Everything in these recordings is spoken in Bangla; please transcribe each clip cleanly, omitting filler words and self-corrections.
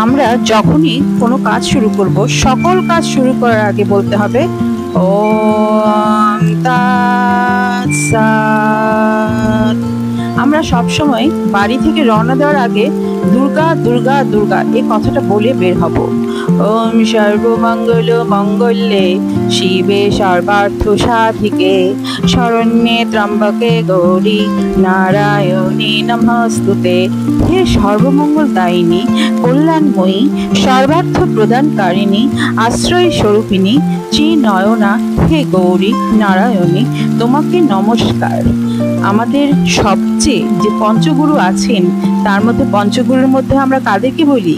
আমরা যখনই কোনো কাজ শুরু করব, সকল কাজ শুরু করার আগে বলতে হবে ওম তৎসৎ। আমরা সবসময় বাড়ি থেকে রওনা দেওয়ার আগে দুর্গা দুর্গা দুর্গা এই কথাটা বলে বের হব। ওম সর্বমঙ্গল মঙ্গলে শিবে সর্বার্থ সাধিকে শরণ্যে ত্র্যম্বকে গৌরী নারায়ণী নমস্তুতে। হে সর্বমঙ্গল দায়িনী, কল্যাণময়ী, সর্বার্থ প্রদানকারিণী, আশ্রয় স্বরূপিণী নয়না, হে গৌরী নারায়ণী, তোমাকে নমস্কার। আমাদের সবচেয়ে যে পঞ্চগুরু আছেন, তার মধ্যে পঞ্চগুরুর মধ্যে আমরা কাদেরকে বলি?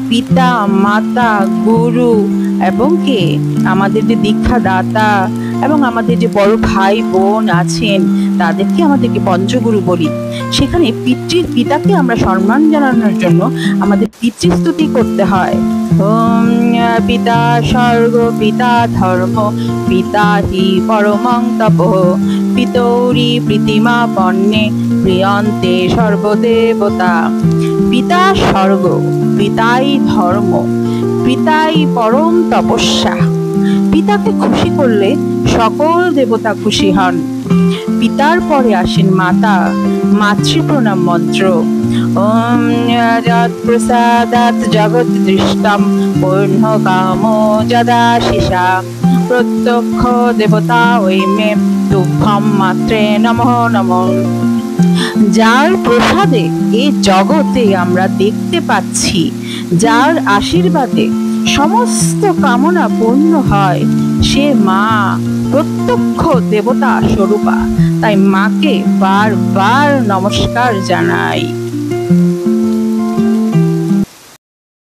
পিতা, মাতা, গুরু এবং কে আমাদের যে দীক্ষাদাতা এবং আমাদের যে বড় ভাই বোন আছেন, তাদেরকে আমাদেরকে পঞ্চগুরু বলি। সেখানে পিতাকে আমরা সম্মান জানানোর জন্য আমাদের পিতৃস্তুতি করতে হয়। ওম পিতা স্বর্গ, পিতা ধর্ম, পিতা হি পরমং তপঃ, পিতৌরি প্রীতিমা পণ্যে প্রিয়ন্তে সর্বদেবতা। পিতা স্বর্গ, পিতাই ধর্ম, পিতাই পরম তপস্যা। পিতাকে খুশি করলে সকল দেবতা খুশি হন। পিতার পরে আসেন মাতা, মাতৃপ্রণাম মন্ত্র। ওম যৎপ্রসাদাৎ জগৎ দৃষ্টম পূর্ণ কামো যদাশিষা, প্রত্যক্ষ দেবতা ওই মে তুভ্যম মাত্রে নমঃ নমঃ। যার প্রসাদে এই জগতে আমরা দেখতে পাচ্ছি, যার আশীর্বাদে সমস্ত কামনা পূর্ণ হয়, সে মা, প্রত্যক্ষ দেবতা স্বরূপা। তাই মাকে বারবার নমস্কার জানাই।